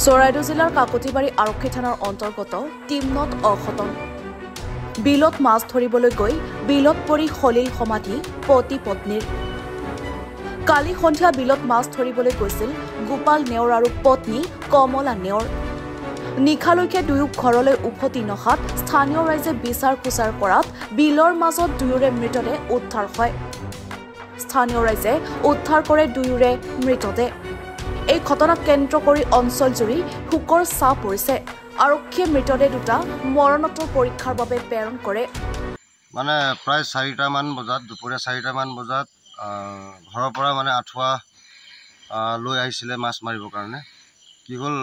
চৰাইদেউ জিলাৰ কাকতিবাৰী আৰক্ষী থানাৰ অন্তৰ্গত টিমনত অঘটন বিলত মাছ ধৰিবলৈ গৈ বিলত পৰি খলিল সমাধি পতি পত্নীৰ কালি সন্ধিয়া বিলত মাছ ধৰিবলৈ গৈছিল গোপাল নেওৰ আৰু পত্নী কমলা নেওৰ নিশালৈকে দুয়ো ঘৰলৈ উভতি নহাত স্থানীয় ৰাইজে বিচাৰ খোচাৰ কৰাত বিলৰ মাজত দুয়োৰে মৃতদেহ উদ্ধাৰ হয় স্থানীয় ৰাইজে উদ্ধাৰ কৰে দুয়োৰে মৃতদেহ এই ঘটনাক কেন্দ্ৰ কৰি অঞ্চলজুৰি শোকৰ ছাঁ পৰিছে আৰক্ষীয়ে মৃতদেহ দুটা মৰণোত্তৰ পৰীক্ষাৰ বাবে প্ৰেৰণ কৰে মানে প্ৰায় 4টা মান বজাত দুপৰীয়া 4টা মান বজাত ঘৰৰ পৰা মানে আঠুৱা লৈ আহিছিলে মাছ মাৰিবৰ কাৰণে কি হ'ল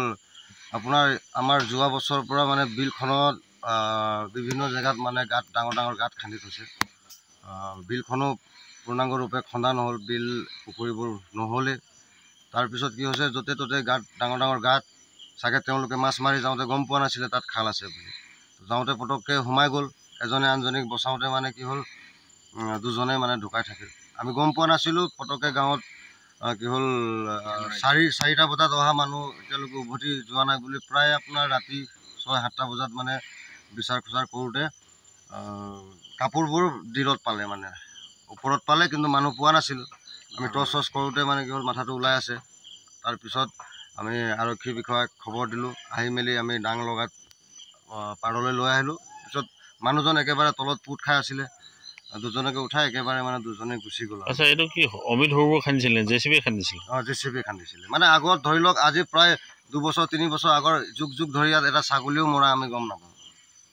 আপোনাৰ আমাৰ যোৱা বছৰৰ পৰা মানে বিলখনত বিভিন্ন জেগাত মানে গাঁত ডাঙৰ ডাঙৰ গাঁত খান্দি থৈছে বিলখনো পূৰ্ণাংগ ৰূপে খন্দা নহ'ল বিল পুখুৰীবোৰ নহ'লে তাৰপিছত কি হৈছে য'তে ত'তে গাঁত ডাঙৰ ডাঙৰ গাঁত চাগে তেওঁলোকে মাছ মাৰি যাওঁতে গম পোৱা নাছিলে তাত খাল আছে বুলি যাওঁতে পটককৈ সোমাই গ'ল এজনে আনজনীক বচাওঁতে মানে কি হ'ল দুজনে মানে ঢুকাই থাকিল আমি গম পোৱা নাছিলোঁ পটককৈ গাঁৱত কি হ'ল 4টা বজাত অহা মানুহ এতিয়ালৈকে উভতি যোৱা নাই বুলি প্ৰায় আপোনাৰ ৰাতি 6-7টা বজাত মানে বিচাৰ খোচাৰ কৰোঁতে কাপোৰবোৰ দিলত পালে মানে ওপৰত পালে কিন্তু মানুহ পোৱা নাছিলোঁ আমি টৰ্চ কৰোঁতে মানে কি হ'ল মাথাটো ওলাই আছে তাৰপিছত আমি আৰক্ষী বিষয়াক খবৰ দিলোঁ আহি মেলি আমি ডাং লগাত পাৰলৈ লৈ আহিলোঁ পিছত মানুহজন একেবাৰে তলত পুত খাই আছিলে দুজনকে উঠাই একেবাৰে মানে দুজনে গুচি গ'ল আচ্ছা এইটো কি অমিত হৰুবোৰ খান্দিছিলে জেচিবি খান্দিছিলে জেচিবি খান্দিছিলে মানে আগত ধৰি লওক আজি প্ৰায় 2 বছৰ 3 বছৰ আগৰ যুগ ধৰি ইয়াত এটা ছাগলীও মৰা আমি গম নাপাওঁ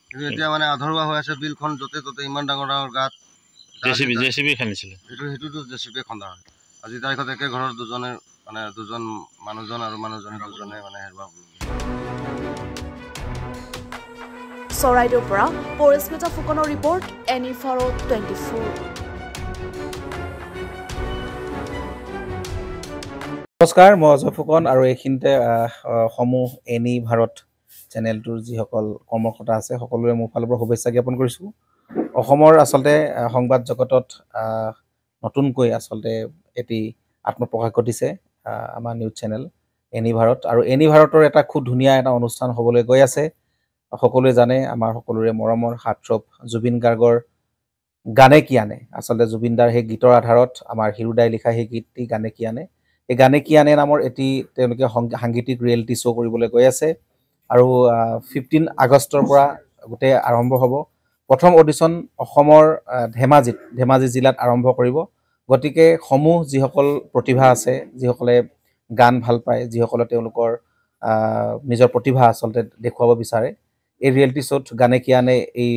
কিন্তু এতিয়া মানে আধৰুৱা হৈ আছে বিলখন য'তে ত'তে ইমান ডাঙৰ ডাঙৰ গাঁত জেচিবি খান্দিছিলে সেইটোতো জেচিবি খন্দা হয় আজি তাৰিখত একে ঘৰৰ দুজনে মানে দুজন মানুহজন আৰু মানুহজনে দুজনে মানে হেৰুৱা চৰাইদেউৰ পৰা পৰিস্মিতা ফুকনৰ ৰিপৰ্ট এনিফাৰো 24 নমস্কাৰ মই অজয় ফুকন আৰু এইখিনিতে সমূহ এনি ভাৰত চেনেলটোৰ যিসকল কৰ্মকৰ্তা আছে সকলোৰে মোৰ ফালৰ পৰা শুভেচ্ছা জ্ঞাপন কৰিছোঁ অসমৰ আচলতে সংবাদ জগতত নতুনকৈ আচলতে এটি আত্মপ্ৰকাশ ঘটিছে আমাৰ নিউজ চেনেল এনি ভাৰত আৰু এনি ভাৰতৰ এটা খুব ধুনীয়া এটা অনুষ্ঠান হ'বলৈ গৈ আছে সকলোৱে জানে আমাৰ সকলোৰে মৰমৰ হাৰ্টথ্ৰব জুবিন গাৰ্গৰ গানে কি আনে আচলতে জুবিনদাৰ সেই গীতৰ আধাৰত আমাৰ হিৰুদাই লিখা সেই গীতটি গানে কি আনে এই গানে কি আনে নামৰ এটি তেওঁলোকে সাংগীতিক ৰিয়েলিটি শ্ব' কৰিবলৈ গৈ আছে আৰু 15 আগষ্টৰ পৰা গোটেই আৰম্ভ হ'ব প্ৰথম অডিশ্যন অসমৰ ধেমাজি জিলাত আৰম্ভ কৰিব গতিকে সমূহ যিসকল প্ৰতিভা আছে যিসকলে গান ভাল পায় যিসকলে তেওঁলোকৰ নিজৰ প্ৰতিভা আচলতে দেখুৱাব বিচাৰে এই ৰিয়েলিটি শ্ব'ত গানে কি আনে এই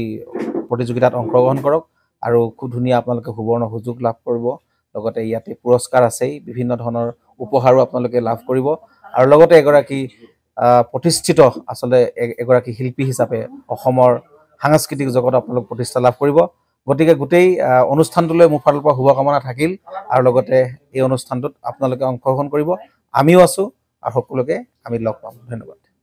প্ৰতিযোগিতাত অংশগ্ৰহণ কৰক আৰু খুব ধুনীয়া আপোনালোকে সুবৰ্ণ সুযোগ লাভ কৰিব লগতে ইয়াতে পুৰস্কাৰ আছেই বিভিন্ন ধৰণৰ উপহাৰো আপোনালোকে লাভ কৰিব আৰু লগতে এগৰাকী প্ৰতিষ্ঠিত আচলতে এগৰাকী শিল্পী হিচাপে অসমৰ সাংস্কৃতিক জগতত আপোনালোক প্ৰতিষ্ঠা লাভ কৰিব গতিকে গোটেই অনুষ্ঠানটোলৈ মোৰ ফালৰ পৰা শুভকামনা থাকিল আৰু লগতে এই অনুষ্ঠানটোত আপোনালোকে অংশগ্ৰহণ কৰিব আমিও আছোঁ আৰু সকলোকে আমি লগ পাম ধন্যবাদ